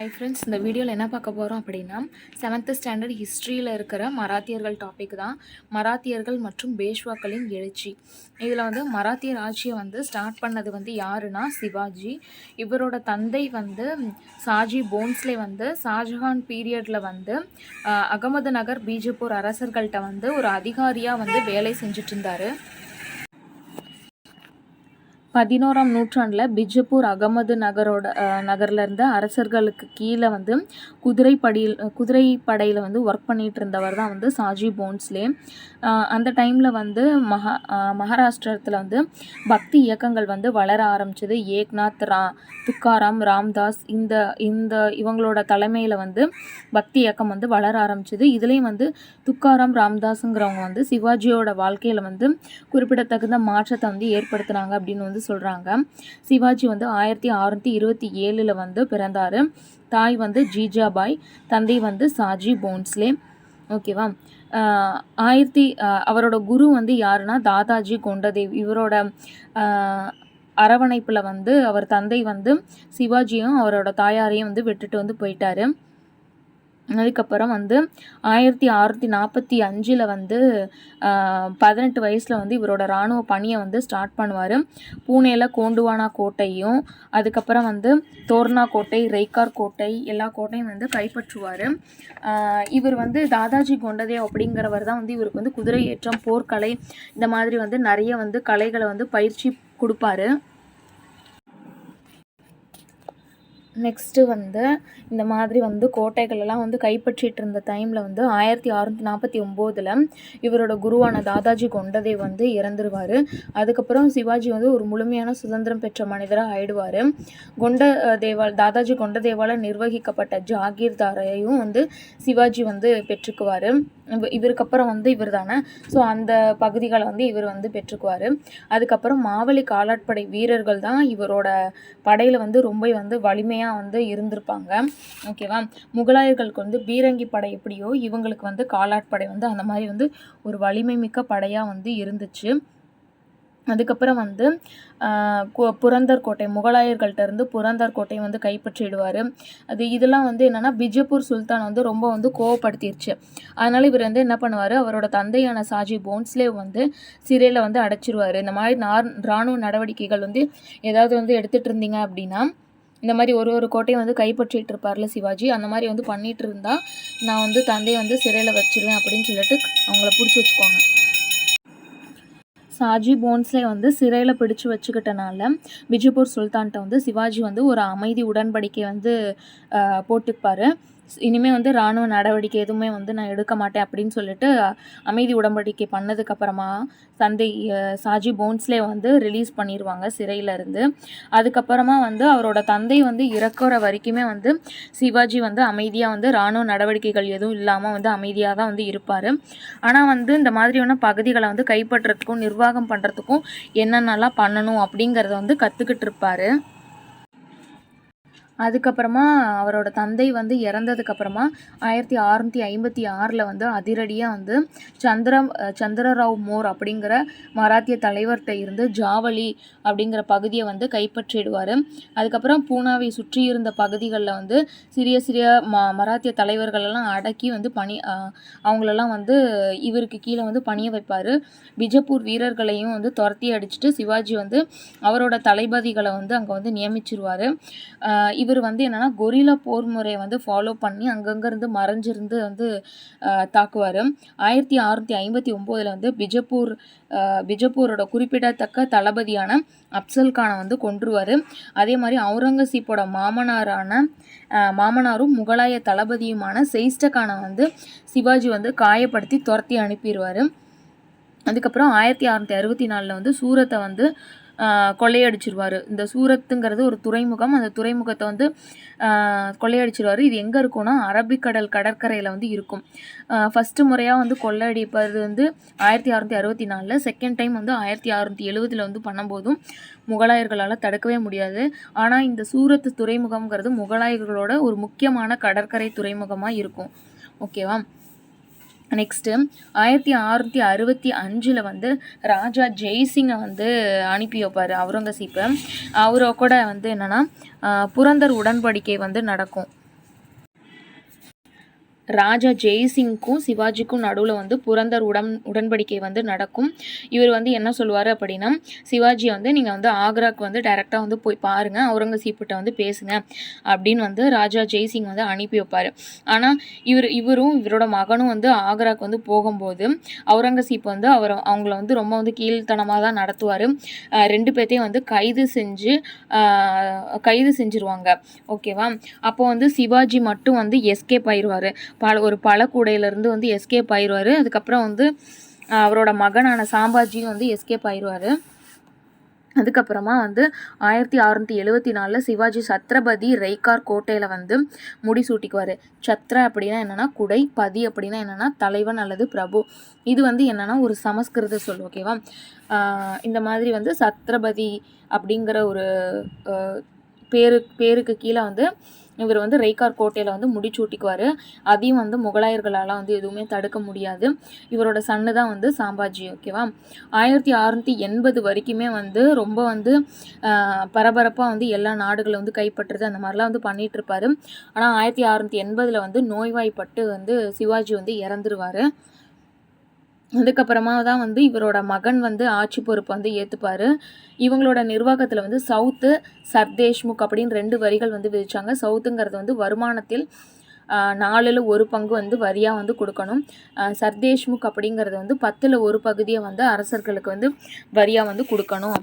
Hi friends, இந்த வீடியோவில் என்ன பார்க்க போகிறோம் அப்படின்னா 7th ஸ்டாண்டர்ட் ஹிஸ்ட்ரியில் இருக்கிற மராத்தியர்கள் டாபிக் தான். மராத்தியர்கள் மற்றும் பேஷ்வாக்களின் எழுச்சி. இதில் வந்து மராத்தியர் ஆட்சியை வந்து ஸ்டார்ட் பண்ணது வந்து யாருன்னா சிவாஜி. இவரோட தந்தை வந்து சாஜி போன்ஸ்லே வந்து ஷாஜஹான் பீரியடில் வந்து அகமது நகர் பீஜப்பூர் அரசர்கள்ட்ட வந்து ஒரு அதிகாரியாக வந்து வேலை செஞ்சுட்டு இருந்தார். 11ஆம் நூற்றாண்டில் பிஜப்பூர் அகமது நகரில் இருந்த அரசர்களுக்கு கீழே வந்து குதிரைப்படையில் வந்து ஒர்க் பண்ணிகிட்டு இருந்தவர் தான் வந்து சாஜி போன்ஸ்லே. அந்த டைமில் வந்து மகாராஷ்டிரத்தில் வந்து பக்தி இயக்கங்கள் வந்து வளர ஆரம்பிச்சது. ஏக்நாத், துக்காராம், ராம்தாஸ் இந்த இவங்களோட தலைமையில் வந்து பக்தி இயக்கம் வந்து வளர ஆரம்பிச்சது. இதுலேயும் வந்து துக்காராம், ராம்தாஸுங்கிறவங்க வந்து சிவாஜியோட வாழ்க்கையில் வந்து குறிப்பிடத்தகுந்த மாற்றத்தை வந்து ஏற்படுத்தினாங்க அப்படின்னு வந்து சொல்கிறாங்க. சிவாஜி வந்து 1627 வந்து பிறந்தார். தாய் வந்து ஜீஜாபாய், தந்தை வந்து சாஜி போன்ஸ்லே. ஓகேவா. அவரோட குரு வந்து யாருன்னா தாதாஜி கொண்டதேவ். இவரோட அரவணைப்பில் வந்து அவர் தந்தை வந்து சிவாஜியும் அவரோட தாயாரையும் வந்து விட்டுட்டு வந்து போயிட்டாரு. அதுக்கப்புறம் வந்து 1645 வந்து 18 வயசில் வந்து இவரோட இராணுவ பணியை வந்து ஸ்டார்ட் பண்ணுவார். பூனேயில் கோண்டுவானா கோட்டையும், அதுக்கப்புறம் வந்து தோர்னா கோட்டை, ரெய்கார் கோட்டை, எல்லா கோட்டையும் வந்து கைப்பற்றுவார். இவர் வந்து தாதாஜி கொண்டதேவ் அப்படிங்கிறவர் தான் வந்து இவருக்கு வந்து குதிரை ஏற்றம், போர்க்கலை, இந்த மாதிரி வந்து நிறைய வந்து கலைகளை வந்து பயிற்சி கொடுப்பாரு. நெக்ஸ்ட்டு வந்து இந்த மாதிரி வந்து கோட்டைகளெல்லாம் வந்து கைப்பற்றிட்டு இருந்த டைமில் வந்து 1649 இவரோட குருவான தாதாஜி கொண்டதேவ் வந்து இறந்துருவார். அதுக்கப்புறம் சிவாஜி வந்து ஒரு முழுமையான சுதந்திரம் பெற்ற மனிதராக ஆயிடுவார். தாதாஜி கொண்டதேவால் நிர்வகிக்கப்பட்ட ஜாகீர்தாரையும் வந்து சிவாஜி வந்து பெற்றுக்குவார். இவருக்கு அப்புறம் வந்து இவர் தானே, ஸோ அந்த பகுதிகளை வந்து இவர் வந்து பெற்றுக்குவார். அதுக்கப்புறம் மாவலி காலாட்படை வீரர்கள் தான் இவரோட படையில் வந்து ரொம்ப வந்து வலிமையாக வந்து இருந்திருப்பாங்க. ஓகேவா. முகலாயர்களுக்கு வந்து பீரங்கி படை எப்படியோ இவங்களுக்கு வந்து காலாட்படை வந்து அந்த மாதிரி வந்து ஒரு வலிமை மிக்க படையாக வந்து இருந்துச்சு. அதுக்கப்புறம் வந்து புரந்தர் கோட்டை, முகலாயர்கள்ட்ட இருந்து புரந்தர் கோட்டை வந்து கைப்பற்றிடுவார். இதெல்லாம் வந்து என்னென்னா பிஜப்பூர் சுல்தான் வந்து ரொம்ப வந்து கோவப்படுத்திடுச்சு. அதனால் இவர் வந்து என்ன பண்ணுவார், அவரோட தந்தையான சாஜி போன்ஸ்லே வந்து சிறையில் வந்து அடைச்சிருவார். இந்த மாதிரி இராணுவ நடவடிக்கைகள் வந்து ஏதாவது வந்து எடுத்துகிட்டு இருந்தீங்க அப்படின்னா, இந்த மாதிரி ஒரு கோட்டையை வந்து கைப்பற்றிட்டு இருப்பார்ல சிவாஜி, அந்த மாதிரி வந்து பண்ணிகிட்டு இருந்தால் நான் வந்து தந்தையை வந்து சிறையில் வச்சிருவேன் அப்படின்னு சொல்லிட்டு அவங்கள பிடிச்சி வச்சுக்குவாங்க. சாஜி போன்ஸ்லே வந்து சிறையில் பிடிச்சு வச்சுக்கிட்டனால பிஜப்பூர் சுல்தான்கிட்ட வந்து சிவாஜி வந்து ஒரு அமைதி உடன்படிக்கை வந்து போட்டுப்பார். இனிமேல் வந்து இராணுவ நடவடிக்கை எதுவுமே வந்து நான் எடுக்க மாட்டேன் அப்படின்னு சொல்லிட்டு அமைதி உடன்படிக்கை பண்ணதுக்கப்புறமா தந்தை சாஜி போன்ஸ்லே வந்து ரிலீஸ் பண்ணிடுவாங்க சிறையிலேருந்து. அதுக்கப்புறமா வந்து அவரோட தந்தை வந்து இறக்குற வரைக்குமே வந்து சிவாஜி வந்து அமைதியாக வந்து இராணுவ நடவடிக்கைகள் எதுவும் இல்லாமல் வந்து அமைதியாக தான் வந்து இருப்பார். ஆனால் வந்து இந்த மாதிரியான பகுதிகளை வந்து கைப்பற்றுறதுக்கும் நிர்வாகம் பண்ணுறதுக்கும் என்னென்னலாம் பண்ணணும் அப்படிங்கிறத வந்து கற்றுக்கிட்டு இருப்பார். அதுக்கப்புறமா அவரோட தந்தை வந்து இறந்ததுக்கப்புறமா 1656 வந்து அதிரடியாக வந்து சந்திரராவ் மோர் அப்படிங்கிற மராத்திய தலைவர்கிட்ட இருந்து ஜாவலி அப்படிங்கிற பகுதியை வந்து கைப்பற்றிடுவார். அதுக்கப்புறம் பூனாவை சுற்றி இருந்த பகுதிகளில் வந்து சிறிய சிறிய மராத்திய தலைவர்களெல்லாம் அடக்கி வந்து அவங்களெல்லாம் வந்து இவருக்கு கீழே வந்து பணிய வைப்பார். பிஜப்பூர் வீரர்களையும் வந்து துரத்தி அடிச்சுட்டு சிவாஜி வந்து அவரோட தளபதிகளை வந்து அங்கே வந்து நியமிச்சிருவார். இவர் வந்து என்னென்னா கொரில்லா போர் முறையை வந்து ஃபாலோ பண்ணி அங்கங்கேருந்து மறைஞ்சிருந்து வந்து தாக்குவார். 1659 வந்து பிஜப்பூரோட குறிப்பிடத்தக்க தளபதியான அப்சல் கானை வந்து கொன்றுவார். அதே மாதிரி அவுரங்கசீப்போட மாமனாரும் முகலாய தளபதியுமான செயிஸ்ட கானை வந்து சிவாஜி வந்து காயப்படுத்தி துரத்தி அனுப்பிடுவார். அதுக்கப்புறம் 1664 வந்து சூரத்தை வந்து கொள்ளையடிச்சிருவார். இந்த சூரத்துங்கிறது ஒரு துறைமுகம். அந்த துறைமுகத்தை வந்து கொள்ளையடிச்சிருவார். இது எங்கே இருக்கும்னா அரபிக்கடல் கடற்கரையில் வந்து இருக்கும். ஃபஸ்ட்டு முறையாக வந்து கொள்ளையடிப்பது வந்து 1664, செகண்ட் டைம் வந்து 1670 வந்து பண்ணும்போதும் முகலாயர்களால் தடுக்கவே முடியாது. ஆனால் இந்த சூரத்து துறைமுகம்ங்கிறது முகலாயர்களோட ஒரு முக்கியமான கடற்கரை துறைமுகமாக இருக்கும். ஓகேவா. நெக்ஸ்ட்டு 1665 வந்து ராஜா ஜெய்சிங்கை வந்து அனுப்பி வைப்பார் அவுரங்கசீப்பை. அவரை கூட வந்து என்னென்னா புரந்தர் உடன்படிக்கை வந்து நடக்கும். ராஜா ஜெய்சிங்க்கும் சிவாஜிக்கும் நடுவில் வந்து புரந்தர் உடன்படிக்கை வந்து நடக்கும். இவர் வந்து என்ன சொல்லுவார் அப்படின்னா, சிவாஜியை வந்து நீங்கள் வந்து ஆக்ராக்கு வந்து டைரெக்டாக வந்து போய் பாருங்கள், அவுரங்கசீப்கிட்ட வந்து பேசுங்க அப்படின்னு வந்து ராஜா ஜெய்சிங் வந்து அனுப்பி வைப்பார். ஆனால் இவரும் இவரோட மகனும் வந்து ஆக்ராக்கு வந்து போகும்போது அவுரங்கசீப் வந்து அவங்கள வந்து ரொம்ப வந்து கீழ்த்தனமாக தான் நடத்துவார். 2 பேர்த்தையும் வந்து கைது செஞ்சுருவாங்க. ஓகேவா? அப்போ வந்து சிவாஜி மட்டும் வந்து எஸ்கேப் ஆயிடுவார். ஒரு பழக்கூடையிலேருந்து வந்து எஸ்கேப் ஆயிடுவார். அதுக்கப்புறம் வந்து அவரோட மகனான சாம்பாஜியும் வந்து எஸ்கேப் ஆயிடுவார். அதுக்கப்புறமா வந்து 1674 சிவாஜி சத்ரபதி ரெய்கார் கோட்டையில் வந்து முடிசூட்டிக்குவார். சத்ர அப்படின்னா என்னென்னா குடை, பதி அப்படின்னா என்னென்னா தலைவன் அல்லது பிரபு. இது வந்து என்னென்னா ஒரு சமஸ்கிருத சொல். ஓகேவா? இந்த மாதிரி வந்து சத்ரபதி அப்படிங்கிற ஒரு பேருக்கு கீழே வந்து இவர் வந்து ரெய்கார் கோட்டையில் வந்து முடிச்சூட்டிக்குவார். அதையும் வந்து முகலாயர்களால் வந்து எதுவுமே தடுக்க முடியாது. இவரோட சன்னு தான் வந்து சாம்பாஜி. ஓகேவா? 1680 வரைக்குமே வந்து ரொம்ப வந்து பரபரப்பாக வந்து எல்லா நாடுகளை வந்து கைப்பற்றுறது அந்த மாதிரிலாம் வந்து பண்ணிகிட்டு இருப்பார். ஆனால் 1680 வந்து நோய்வாய்ப்பட்டு வந்து சிவாஜி வந்து இறந்துருவார். அதுக்கப்புறமா தான் வந்து இவரோட மகன் வந்து ஆட்சி பொறுப்பு வந்து ஏற்றுப்பார். இவங்களோட நிர்வாகத்தில் வந்து சவுத்து, சர்தேஷ்முக் அப்படின்னு 2 வரிகள் வந்து விதிச்சாங்க. சவுத்துங்கிறது வந்து வருமானத்தில் 4ல் 1 பங்கு வந்து வரியாக வந்து கொடுக்கணும். சர்தேஷ்முக் அப்படிங்கிறது வந்து 10ல் 1 பகுதியை வந்து அரசர்களுக்கு வந்து வரியாக வந்து கொடுக்கணும்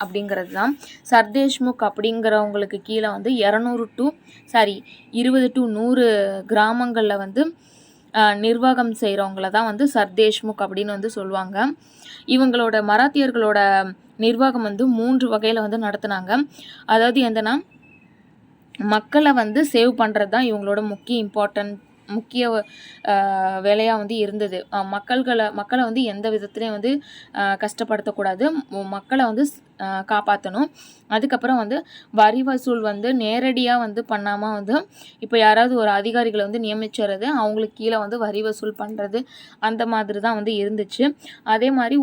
அப்படிங்கிறது தான். சர்தேஷ்முக் அப்படிங்கிறவங்களுக்கு கீழே வந்து 20 to 100 கிராமங்களில் வந்து நிர்வாகம் செய்கிறவங்கள தான் வந்து சர்தேஷ்முக் அப்படின்னு வந்து சொல்லுவாங்க. இவங்களோட மராத்தியர்களோட நிர்வாகம் வந்து 3 வகையில் வந்து நடத்துனாங்க. அதாவது எந்தனா மக்களை வந்து சேவ் பண்ணுறது தான் இவங்களோட முக்கிய வேலையாக வந்து இருந்தது. மக்களை வந்து எந்த விதத்துலேயும் வந்து கஷ்டப்படுத்தக்கூடாது, மக்களை வந்து காப்பாற்றணும். அதுக்கப்புறம் வந்து வரி வசூல் வந்து நேரடியாக வந்து பண்ணாமல் வந்து இப்போ யாராவது ஒரு அதிகாரிகளை வந்து நியமிச்சுறது, அவங்களுக்கு கீழே வந்து வரி வசூல் பண்ணுறது, அந்த மாதிரி தான் வந்து இருந்துச்சு. அதே மாதிரி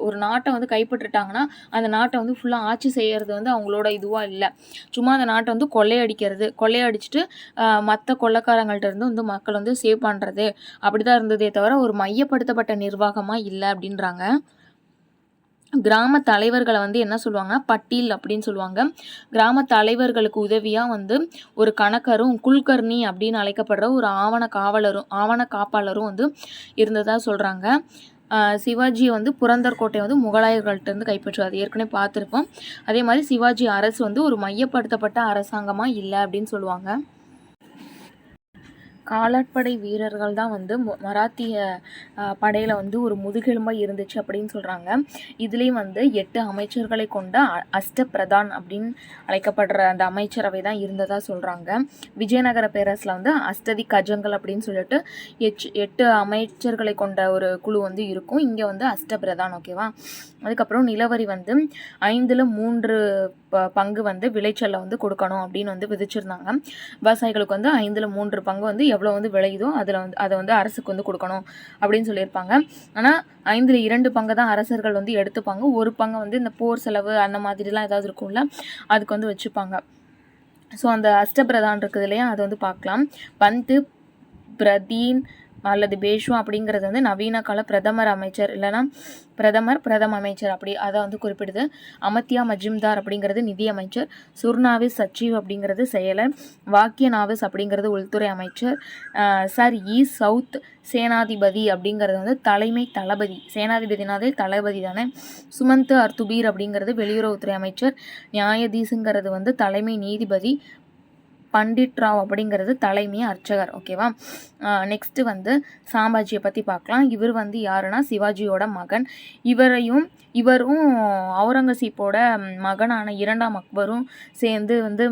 ஒரு நாட்டை வந்து கைப்பற்றிட்டாங்கன்னா அந்த நாட்டை வந்து ஃபுல்லாக ஆட்சி செய்கிறது வந்து அவங்களோட இதுவாக இல்லை. சும்மா அந்த நாட்டை வந்து கொள்ளையடிச்சிட்டு மற்ற கொள்ளைக்காரங்கள்ட்ட இருந்து வந்து மக்கள் வந்து சேவ் பண்ணுறது, அப்படி தான் இருந்ததே தவிர ஒரு மையப்படுத்தப்பட்ட நிர்வாகமாக இல்லை அப்படின்றாங்க. கிராம தலைவர்களை வந்து என்ன சொல்லுவாங்கன்னா பட்டீல் அப்படின்னு சொல்லுவாங்க. கிராம தலைவர்களுக்கு உதவியாக வந்து ஒரு கணக்கரும் குல்கர்னி அப்படின்னு அழைக்கப்படுற ஒரு ஆவண காப்பாளரும் வந்து இருந்ததாக சொல்கிறாங்க. சிவாஜி வந்து புரந்தர் கோட்டையை வந்து முகலாயர்கள்ட்ட இருந்து கைப்பற்றுவார். அது ஏற்கனவே பார்த்துருப்போம். அதே மாதிரி சிவாஜி அரசு வந்து ஒரு மையப்படுத்தப்பட்ட அரசாங்கமாக இல்லை அப்படின்னு சொல்லுவாங்க. காலாட்படை வீரர்கள் தான் வந்து மராத்திய படையில் வந்து ஒரு முதுகெலும்பாக இருந்துச்சு அப்படின்னு சொல்கிறாங்க. இதுலேயும் வந்து 8 அமைச்சர்களை கொண்ட அஷ்டபிரதான் அப்படின்னு அழைக்கப்படுற அந்த அமைச்சரவை தான் இருந்ததாக சொல்கிறாங்க. விஜயநகர பேரரசில் வந்து அஷ்டதி கஜங்கள் அப்படின்னு சொல்லிட்டு 8 அமைச்சர்களை கொண்ட ஒரு குழு வந்து இருக்கும். இங்கே வந்து அஷ்டபிரதான். ஓகேவா? அதுக்கப்புறம் நிலவரி வந்து 5ல் 3 பங்கு வந்து விளைச்சலை வந்து கொடுக்கணும் அப்படின்னு வந்து விதிச்சிருந்தாங்க. விவசாயிகளுக்கு வந்து 5ல் 3 பங்கு வந்து எவ்வளோ வந்து விளையுதோ அதை வந்து அரசுக்கு வந்து கொடுக்கணும் அப்படின்னு சொல்லியிருப்பாங்க. ஆனால் 5ல் 2 பங்கு தான் அரசர்கள் வந்து எடுத்துப்பாங்க. ஒரு பங்கு வந்து இந்த போர் செலவு அந்த மாதிரிலாம் ஏதாவது இருக்கும்ல, அதுக்கு வந்து வச்சுப்பாங்க. ஸோ அந்த அஷ்டபிரதான் இருக்குது இல்லையா, அதை வந்து பார்க்கலாம். பந்து, பிரதீன் அல்லது பேஷ்வா அப்படிங்கிறது வந்து நவீன கால பிரதமர் அமைச்சர் இல்லைனா பிரதம அமைச்சர் அப்படி அதை வந்து குறிப்பிடுது. அமத்யா மஜும்தார் அப்படிங்கிறது நிதி அமைச்சர், சுர்நாவிஸ் சச்சிவ் அப்படிங்கிறது செயலர், வாக்கிய நாவிஸ் அப்படிங்கிறது உள்துறை அமைச்சர், சர் சவுத் சேனாதிபதி அப்படிங்கிறது வந்து தலைமை தளபதி. சேனாதிபதினாலே தளபதி தானே. சுமந்த் அர்துபீர் அப்படிங்கிறது வெளியுறவுத்துறை அமைச்சர், நியாயதீசுங்கிறது வந்து தலைமை நீதிபதி, பண்டிட் ராவ் அப்படிங்கிறது தலைமை அர்ச்சகர். ஓகேவா? நெக்ஸ்ட்டு வந்து சாம்பாஜியை பற்றி பார்க்கலாம். இவர் வந்து யாருன்னா சிவாஜியோட மகன். இவரும் அவுரங்கசீப்போட மகனான 2ஆம் அக்பரும் சேர்ந்து வந்து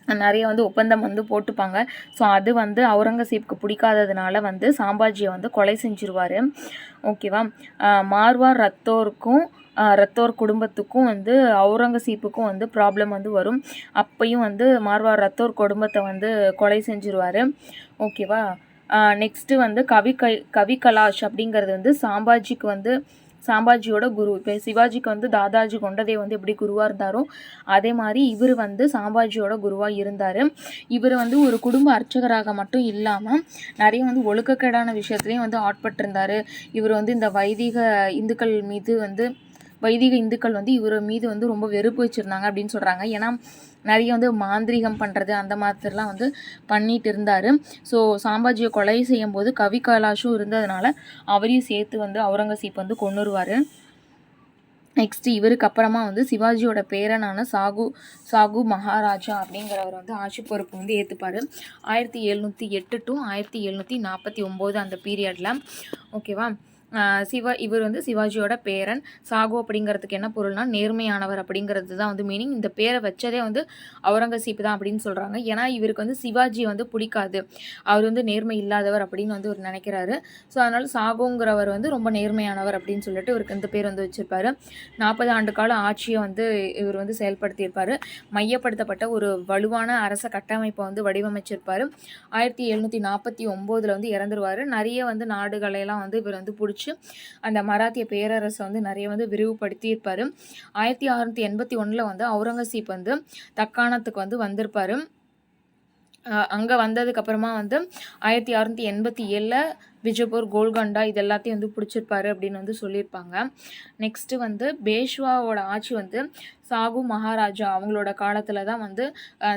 நிறைய வந்து ஒப்பந்தம் வந்து போட்டுப்பாங்க. ஸோ அது வந்து அவுரங்கசீப்க்கு பிடிக்காததுனால வந்து சாம்பாஜியை வந்து கொலை செஞ்சிருவார். ஓகேவா? மார்வார் ரத்தோர் குடும்பத்துக்கும் வந்து அவுரங்கசீப்புக்கும் வந்து ப்ராப்ளம் வந்து வரும். அப்பையும் வந்து மார்வார் ரத்தோர் குடும்பத்தை வந்து கொலை செஞ்சிருவார். ஓகேவா? நெக்ஸ்ட்டு வந்து கவி கலாஷ் அப்படிங்கிறது வந்து சாம்பாஜிக்கு வந்து சாம்பாஜியோட குரு. இப்போ சிவாஜிக்கு வந்து தாதாஜி கொண்டதேவ் வந்து எப்படி குருவாக இருந்தாரோ அதே மாதிரி இவர் வந்து சாம்பாஜியோட குருவாக இருந்தார். இவர் வந்து ஒரு குடும்ப அர்ச்சகராக மட்டும் இல்லாமல் நிறைய வந்து ஒழுக்கக்கேடான விஷயத்துலையும் வந்து ஆட்பட்டிருந்தார். இவர் வந்து இந்த வைதிக இந்துக்கள் வந்து இவர் மீது வந்து ரொம்ப வெறுப்பு வச்சுருந்தாங்க அப்படின்னு சொல்கிறாங்க. ஏன்னா நிறைய வந்து மாந்திரிகம் பண்ணுறது அந்த மாதிரிலாம் வந்து பண்ணிட்டு இருந்தார். ஸோ சாம்பாஜியை கொலை செய்யும் போது கவி கைலாஷும் இருந்ததுனால அவரையும் சேர்த்து வந்து அவுரங்கசீப் வந்து கொன்னுருவார். நெக்ஸ்ட் இவருக்கு அப்புறமா வந்து சிவாஜியோட பேரனான சாகு மகாராஜா அப்படிங்கிறவர் வந்து ஆட்சி பொறுப்பு வந்து ஏற்றுப்பார் 1708 to 1749 அந்த பீரியடில். ஓகேவா. இவர் வந்து சிவாஜியோட பேரன். சாகு அப்படிங்கிறதுக்கு என்ன பொருள்னா நேர்மையானவர் அப்படிங்கிறது தான் வந்து மீனிங். இந்த பேரை வச்சதே வந்து அவுரங்கசீப் தான் அப்படின்னு சொல்கிறாங்க. ஏன்னா இவருக்கு வந்து சிவாஜி வந்து பிடிக்காது, அவர் வந்து நேர்மை இல்லாதவர் அப்படின்னு வந்து அவர் நினைக்கிறாரு. ஸோ அதனால் சாகுங்கிறவர் வந்து ரொம்ப நேர்மையானவர் அப்படின்னு சொல்லிட்டு இவருக்கு இந்த பேர் வந்து வச்சுருப்பார். 40 ஆண்டு கால ஆட்சியை வந்து இவர் வந்து செயல்படுத்தியிருப்பார். மையப்படுத்தப்பட்ட ஒரு வலுவான அரச கட்டமைப்பை வந்து வடிவமைச்சிருப்பார். 1749 வந்து இறந்துருவார். நிறைய வந்து நாடுகளையெல்லாம் வந்து இவர் வந்து பிடிச்சி அந்த மராத்திய பேரரசை வந்து நிறைய வந்து விரிவுபடுத்தியிருப்பார். 1681 வந்து அவுரங்கசீப் வந்து தக்காணத்துக்கு வந்து வந்திருப்பார். அங்கே வந்ததுக்கப்புறமா வந்து 1687 விஜயபூர், கோல்கொண்டா இது எல்லாத்தையும் வந்து பிடிச்சிருப்பாரு அப்படின்னு வந்து சொல்லியிருப்பாங்க. நெக்ஸ்ட்டு வந்து பேஷ்வாவோட ஆட்சி வந்து சாகு மகாராஜா அவங்களோட காலத்தில் தான் வந்து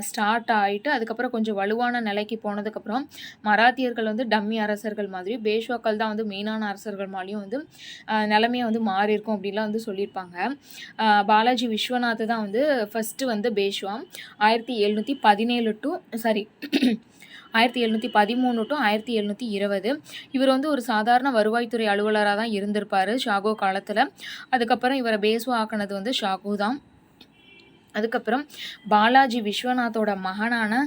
ஸ்டார்ட் ஆகிட்டு அதுக்கப்புறம் கொஞ்சம் வலுவான நிலைக்கு போனதுக்கப்புறம் மராத்தியர்கள் வந்து டம்மி அரசர்கள் மாதிரி பேஷ்வாக்கள் தான் வந்து மெயினான அரசர்கள் மாதிரியும் வந்து நிலைமையை வந்து மாறி இருக்கும் அப்படின்லாம் வந்து சொல்லியிருப்பாங்க. பாலாஜி விஸ்வநாத் தான் வந்து ஃபஸ்ட்டு வந்து பேஷ்வா 1713 to 1720 இவர் வந்து ஒரு சாதாரண வருவாய்த்துறை அலுவலராக தான் இருந்திருப்பார் ஷாகோ காலத்தில். அதுக்கப்புறம் இவரை பேஷ்வா ஆக்கினது வந்து ஷாகு தான். அதுக்கப்புறம் பாலாஜி விஸ்வநாத்தோட மகனான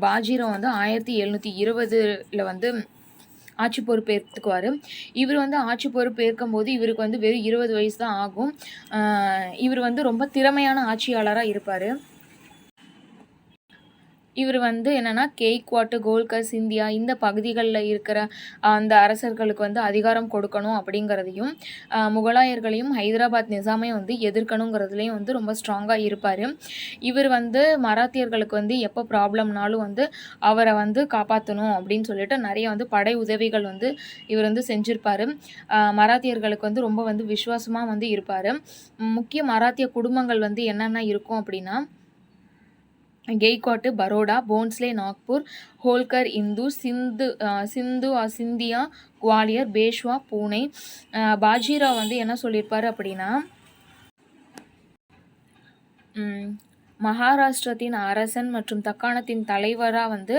பாஜிராவ் வந்து 1720 வந்து ஆட்சி பொறுப்பேற்றுக்குவார். இவர் வந்து ஆட்சி பொறுப்பேற்கும் போது இவருக்கு வந்து வெறும் 20 வயசு தான் ஆகும். இவர் வந்து ரொம்ப திறமையான ஆட்சியாளராக இருப்பார். இவர் வந்து என்னென்னா கெய்க்வாட்டு, கோல்கர், சிந்தியா இந்த பகுதிகளில் இருக்கிற அந்த அரசர்களுக்கு வந்து அதிகாரம் கொடுக்கணும் அப்படிங்கிறதையும் முகலாயர்களையும் ஹைதராபாத் நிசாமையும் வந்து எதிர்க்கணுங்கிறதுலையும் வந்து ரொம்ப ஸ்ட்ராங்காக இருப்பார். இவர் வந்து மராத்தியர்களுக்கு வந்து எப்போ ப்ராப்ளம்னாலும் வந்து அவரை வந்து காப்பாற்றணும் அப்படின்னு சொல்லிட்டு நிறைய வந்து படை உதவிகள் வந்து இவர் வந்து செஞ்சுருப்பார். மராத்தியர்களுக்கு வந்து ரொம்ப வந்து விசுவாசமாக வந்து இருப்பார். முக்கிய மராத்திய குடும்பங்கள் வந்து என்னென்ன இருக்கும் அப்படின்னா கெய்க்வாட்டு, பரோடா, போன்ஸ்லே, நாக்பூர், ஹோல்கர், இந்தூர், சிந்தியா, குவாலியர், பேஷ்வா, பூனே. பாஜிராவ் வந்து என்ன சொல்லியிருப்பார் அப்படின்னா மகாராஷ்டிரத்தின் அரசன் மற்றும் தக்காணத்தின் தலைவராக வந்து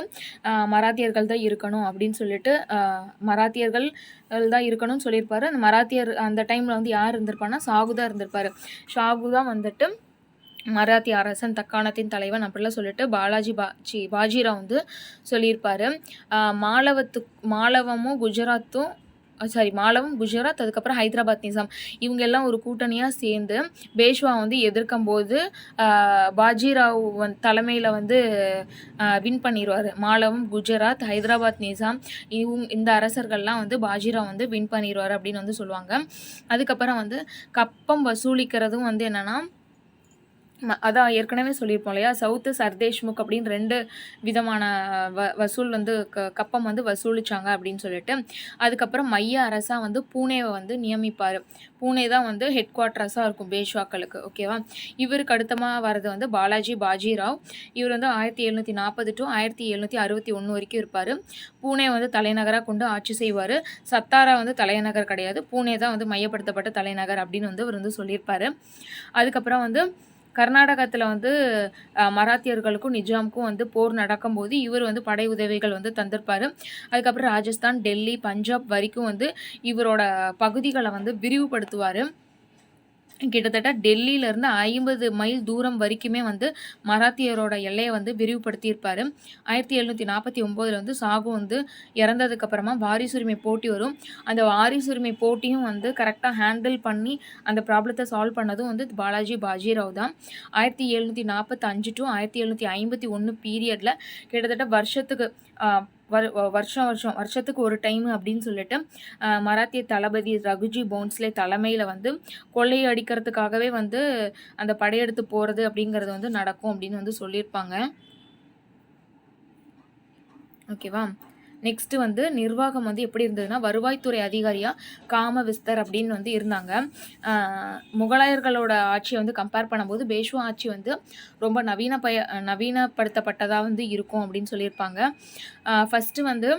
மராத்தியர்கள் தான் இருக்கணும் அப்படின்னு சொல்லிட்டு மராத்தியர்கள் தான் இருக்கணும்னு சொல்லியிருப்பார். அந்த மராத்தியர் அந்த டைமில் வந்து யார் இருந்திருப்பான்னா சாகு தான் இருந்திருப்பார். ஷாகு தான் வந்துட்டு மராத்திய அரசன், தக்காணத்தின் தலைவன் அப்படிலாம் சொல்லிட்டு பாஜிராவ் வந்து சொல்லியிருப்பார். மாலவம், குஜராத் அதுக்கப்புறம் ஹைதராபாத் நிசாம் இவங்க எல்லாம் ஒரு கூட்டணியாக சேர்ந்து பேஷ்வா வந்து எதிர்க்கும் போது பாஜிராவ் தலைமையில் வந்து வின் பண்ணிடுவார். மாலவம், குஜராத், ஹைதராபாத் நிசாம் இந்த அரசர்கள்லாம் வந்து பாஜிராவ் வந்து வின் பண்ணிடுவார் அப்படின்னு வந்து சொல்லுவாங்க. அதுக்கப்புறம் வந்து கப்பம் வசூலிக்கிறதும் வந்து என்னென்னா அதான் ஏற்கனவே சொல்லியிருப்போம் இல்லையா, சவுத்து சர்தேஷ்முக் அப்படின்னு 2 விதமான வசூல் வந்து கப்பம் வந்து வசூலிச்சாங்க அப்படின்னு சொல்லிட்டு. அதுக்கப்புறம் மைய அரசாக வந்து பூனேவை வந்து நியமிப்பார். பூனே தான் வந்து ஹெட் குவார்ட்டர்ஸாக இருக்கும் பேஷ்வாக்களுக்கு. ஓகேவா. இவருக்கு அடுத்தமாக வர்றது வந்து பாஜிராவ். இவர் வந்து 1740 to 1761 வரைக்கும் இருப்பார். பூனே வந்து தலைநகராக கொண்டு ஆட்சி செய்வார். சத்தாரா வந்து தலைநகர் கிடையாது, பூனே தான் வந்து மையப்படுத்தப்பட்ட தலைநகர் அப்படின்னு வந்து இவர் வந்து சொல்லியிருப்பார். அதுக்கப்புறம் வந்து கர்நாடகத்தில் வந்து மராத்தியர்களுக்கும் நிஜாமுக்கும் வந்து போர் நடக்கும்போது இவர் வந்து படை உதவிகள் வந்து தந்திருப்பார். அதுக்கப்புறம் ராஜஸ்தான், டெல்லி, பஞ்சாப் வரைக்கும் வந்து இவரோட பகுதிகளை வந்து விரிவுபடுத்துவார். கிட்டத்தட்ட டெல்லியிலேருந்து 50 மைல் தூரம் வரைக்குமே வந்து மராத்தியரோட எல்லையை வந்து விரிவுபடுத்தியிருப்பார். 1749 வந்து சாகு வந்து இறந்ததுக்கப்புறமா வாரிசுரிமை போட்டி வரும். அந்த வாரிசுரிமை போட்டியும் வந்து கரெக்டாக ஹேண்டில் பண்ணி அந்த ப்ராப்ளத்தை சால்வ் பண்ணதும் வந்து பாஜிராவ் தான். 1745 to 1751 பீரியடில் கிட்டத்தட்ட வருஷத்துக்கு வருஷத்துக்கு ஒரு டைம் அப்படின்னு சொல்லிட்டு மராத்திய தளபதி ரகுஜி போன்ஸ்லே தலைமையில் வந்து கொள்ளையை அடிக்கிறதுக்காகவே வந்து அந்த படையெடுத்து போகிறது அப்படிங்கிறது வந்து நடக்கும் அப்படின்னு வந்து சொல்லியிருப்பாங்க. ஓகேவா. நெக்ஸ்ட்டு வந்து நிர்வாகம் வந்து எப்படி இருந்ததுன்னா, வருவாய்த்துறை அதிகாரியாக காமவிஸ்தர் அப்படின்னு வந்து இருந்தாங்க. முகலாயர்களோட ஆட்சியை வந்து கம்பேர் பண்ணும்போது பேஷ்வா ஆட்சி வந்து ரொம்ப நவீனப்படுத்தப்பட்டதாக வந்து இருக்கும் அப்படின்னு சொல்லியிருப்பாங்க. ஃபஸ்ட்டு வந்து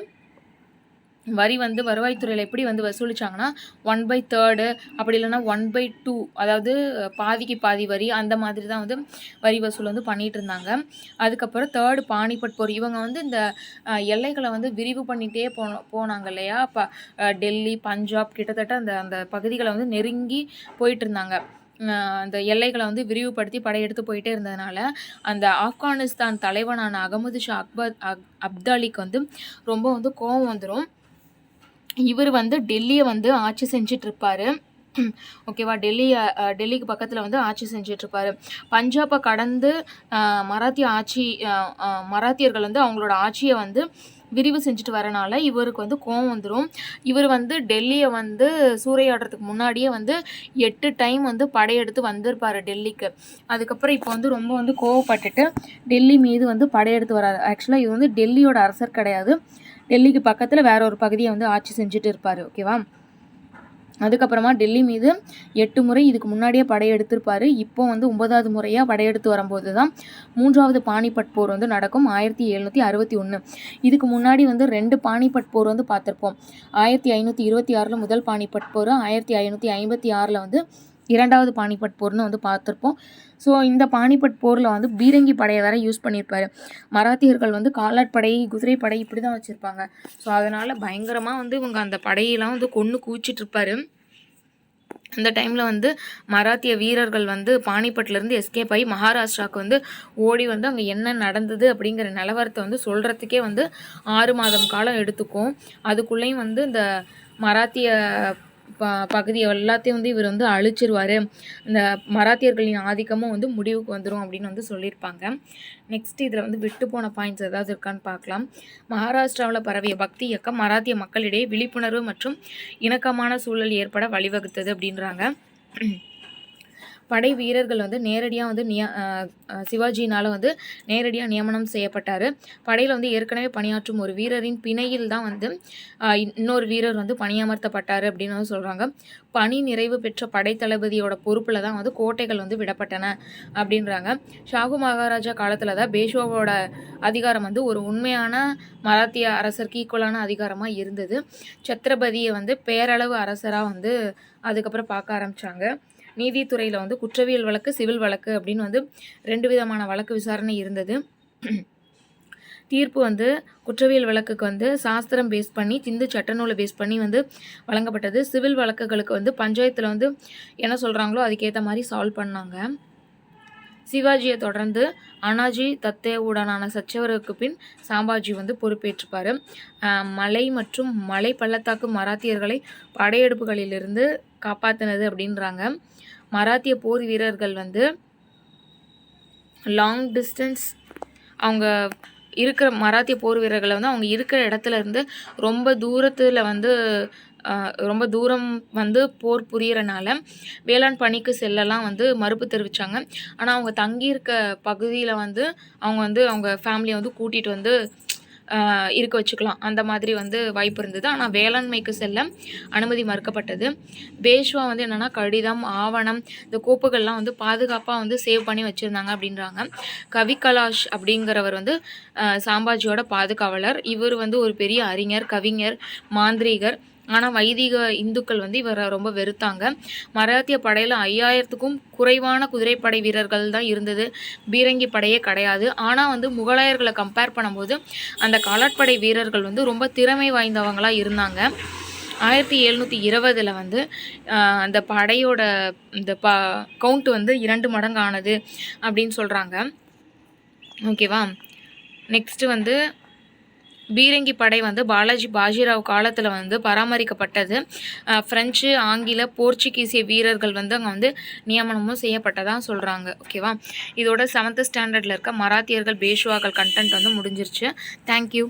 வரி வந்து வருவாய்த்துறையில் எப்படி வந்து வசூலிச்சாங்கன்னா 1/3 அப்படி இல்லைன்னா 1/2, அதாவது பாதிக்கு பாதி வரி அந்த மாதிரி தான் வந்து வரி வசூல் வந்து பண்ணிகிட்டு இருந்தாங்க. அதுக்கப்புறம் 3rd பானிபட் போர். இவங்க வந்து இந்த எல்லைகளை வந்து விரிவு பண்ணிகிட்டே போனாங்க இல்லையா. இப்போ டெல்லி, பஞ்சாப் கிட்டத்தட்ட அந்த பகுதிகளை வந்து நெருங்கி போயிட்டு இருந்தாங்க. அந்த எல்லைகளை வந்து விரிவுபடுத்தி படையெடுத்து போயிட்டே இருந்ததுனால அந்த ஆப்கானிஸ்தான் தலைவனான அகமது ஷா அப்தாலிக்கு வந்து ரொம்ப வந்து கோபம் வந்துடும். இவர் வந்து டெல்லியை வந்து ஆட்சி செஞ்சிட்ருப்பார். ஓகேவா. டெல்லிக்கு பக்கத்தில் வந்து ஆட்சி செஞ்சிட்ருப்பார். பஞ்சாபை கடந்து மராத்தியர்கள் வந்து அவங்களோட ஆட்சியை வந்து விரிவு செஞ்சுட்டு வரனால இவருக்கு வந்து கோவம் வந்துடும். இவர் வந்து டெல்லியை வந்து சூறையாடுறதுக்கு முன்னாடியே வந்து 8 டைம் வந்து படையெடுத்து வந்திருப்பார் டெல்லிக்கு. அதுக்கப்புறம் இப்போ வந்து ரொம்ப வந்து கோவப்பட்டுட்டு டெல்லி மீது வந்து படையெடுத்து வராது. ஆக்சுவலாக இது வந்து டெல்லியோட அரசர் கிடையாது. டெல்லிக்கு பக்கத்தில் வேற ஒரு பகுதியை வந்து ஆட்சி செஞ்சுட்டு இருப்பார். ஓகேவா. அதுக்கப்புறமா டெல்லி மீது 8 முறை இதுக்கு முன்னாடியே படையெடுத்திருப்பார். இப்போ வந்து 9வது முறையாக படையெடுத்து வரும்போது தான் 3வது பானிபட் போர் வந்து நடக்கும் 1761. இதுக்கு முன்னாடி வந்து 2 பானிபட் போர் வந்து பார்த்துருப்போம். 1526 முதல் பானிபட் போர், 1556 வந்து 2வது பானிபட் போர்னு வந்து பார்த்துருப்போம். ஸோ இந்த பானிபட் போரில் வந்து பீரங்கி படையை வேற யூஸ் பண்ணியிருப்பார். மராத்தியர்கள் வந்து காலாட்படை, குதிரை படை இப்படி தான் வச்சுருப்பாங்க. ஸோ அதனால் பயங்கரமாக வந்து இவங்க அந்த படையெல்லாம் வந்து கொன்று குவிச்சிட்ருப்பார். அந்த டைமில் வந்து மராத்திய வீரர்கள் வந்து பானிபட்லேருந்து எஸ்கேப் ஆகி மகாராஷ்டிராவுக்கு வந்து ஓடி வந்து அங்கே என்ன நடந்தது அப்படிங்கிற நிலவரத்தை வந்து சொல்கிறதுக்கே வந்து 6 மாதம் காலம் எடுத்துக்கும். அதுக்குள்ளேயும் வந்து இந்த மராத்திய பகுதி எல்லாத்தையும் வந்து இவர் வந்து அழிச்சிருவார். இந்த மராத்தியர்களின் ஆதிக்கமும் வந்து முடிவுக்கு வந்துடும் அப்படின்னு வந்து சொல்லியிருப்பாங்க. நெக்ஸ்ட் இதில் வந்து விட்டு போன பாயிண்ட்ஸ் ஏதாவது இருக்கான்னு பார்க்கலாம். மகாராஷ்டிராவில் பரவிய பக்தி இயக்கம் மராத்திய மக்களிடையே விழிப்புணர்வு மற்றும் இணக்கமான சூழல் ஏற்பட வழிவகுத்தது அப்படின்றாங்க. படை வீரர்கள் வந்து நேரடியாக வந்து சிவாஜினால் வந்து நேரடியாக நியமனம் செய்யப்பட்டார். படையில் வந்து ஏற்கனவே பணியாற்றும் ஒரு வீரரின் பிணையில் தான் வந்து இன்னொரு வீரர் வந்து பணியமர்த்தப்பட்டார் அப்படின்னு வந்து சொல்கிறாங்க. பணி நிறைவு பெற்ற படைத்தளபதியோட பொறுப்பில் தான் வந்து கோட்டைகள் வந்து விடப்பட்டன அப்படின்றாங்க. ஷாகு மகாராஜா காலத்தில் தான் பேஷ்வாவோட அதிகாரம் வந்து ஒரு உண்மையான மராத்திய அரசருக்கு ஈக்குவலான அதிகாரமாக இருந்தது. சத்ரபதியை வந்து பேரளவு அரசராக வந்து அதுக்கப்புறம் பார்க்க ஆரம்பித்தாங்க. நீதித்துறையில் வந்து குற்றவியல் வழக்கு, சிவில் வழக்கு அப்படின்னு வந்து 2 விதமான வழக்கு விசாரணை இருந்தது. தீர்ப்பு வந்து குற்றவியல் வழக்குக்கு வந்து சாஸ்திரம் பேஸ் பண்ணி, சிந்து சட்டநூலை பேஸ் பண்ணி வந்து வழங்கப்பட்டது. சிவில் வழக்குகளுக்கு வந்து பஞ்சாயத்தில் வந்து என்ன சொல்கிறாங்களோ அதுக்கேற்ற மாதிரி சால்வ் பண்ணாங்க. சிவாஜியை தொடர்ந்து அனாஜி தத்தேவுடனான சச்சரவுக்கு பின் சாம்பாஜி வந்து பொறுப்பேற்றுப்பார். மலை மற்றும் மலை பள்ளத்தாக்கு மராத்தியர்களை படையெடுப்புகளிலிருந்து காப்பாற்றினது அப்படின்றாங்க. மராத்திய போர் வீரர்கள் வந்து லாங் டிஸ்டன்ஸ் அவங்க இருக்கிற மராத்திய போர் வீரர்களை வந்து அவங்க இருக்கிற இடத்துல இருந்து ரொம்ப தூரம் வந்து போர் புரியறனால வேளாண் பணிக்கு செல்லலாம் வந்து மறுப்பு தெரிவித்தாங்க. ஆனால் அவங்க தங்கியிருக்க பகுதியில் வந்து அவங்க ஃபேமிலியை வந்து கூட்டிகிட்டு வந்து இருக்க வச்சுக்கலாம், அந்த மாதிரி வந்து வாய்ப்பு இருந்தது. ஆனால் வேளாண்மைக்கு செல்ல அனுமதி மறுக்கப்பட்டது. பேஷ்வா வந்து என்னென்னா கடிதம், ஆவணம், இந்த கோப்புகள்லாம் வந்து பாதுகாப்பாக வந்து சேவ் பண்ணி வச்சுருந்தாங்க அப்படின்றாங்க. கவிகலாஷ் அப்படிங்கிறவர் வந்து சாம்பாஜியோட பாதுகாவலர். இவர் வந்து ஒரு பெரிய அறிஞர், கவிஞர், மாந்திரீகர். ஆனால் வைதிக இந்துக்கள் வந்து இவரை ரொம்ப வெறுத்தாங்க. மராத்திய படையில் 5000க்கும் குறைவான குதிரைப்படை வீரர்கள் தான் இருந்தது, பீரங்கி படையே கிடையாது. ஆனால் வந்து முகலாயர்களை கம்பேர் பண்ணும்போது அந்த காலாட்படை வீரர்கள் வந்து ரொம்ப திறமை வாய்ந்தவங்களாக இருந்தாங்க. 1720 வந்து அந்த படையோட இந்த கவுண்ட் வந்து 2 மடங்கு ஆனது அப்படின்னு சொல்கிறாங்க. ஓகேவா. நெக்ஸ்ட்டு வந்து பீரங்கி படை வந்து பாலாஜி பாஜிராவ் காலத்தில் வந்து பராமரிக்கப்பட்டது. ஃப்ரெஞ்சு, ஆங்கில, போர்ச்சுகீசிய வீரர்கள் வந்து அங்கே வந்து நியமனமும் செய்யப்பட்டதாக சொல்கிறாங்க. ஓகேவா. இதோட 7th ஸ்டாண்டர்டில் இருக்க மராத்தியர்கள் பேஷ்வாக்கள் கண்டென்ட் வந்து முடிஞ்சிருச்சு. தேங்க்யூ.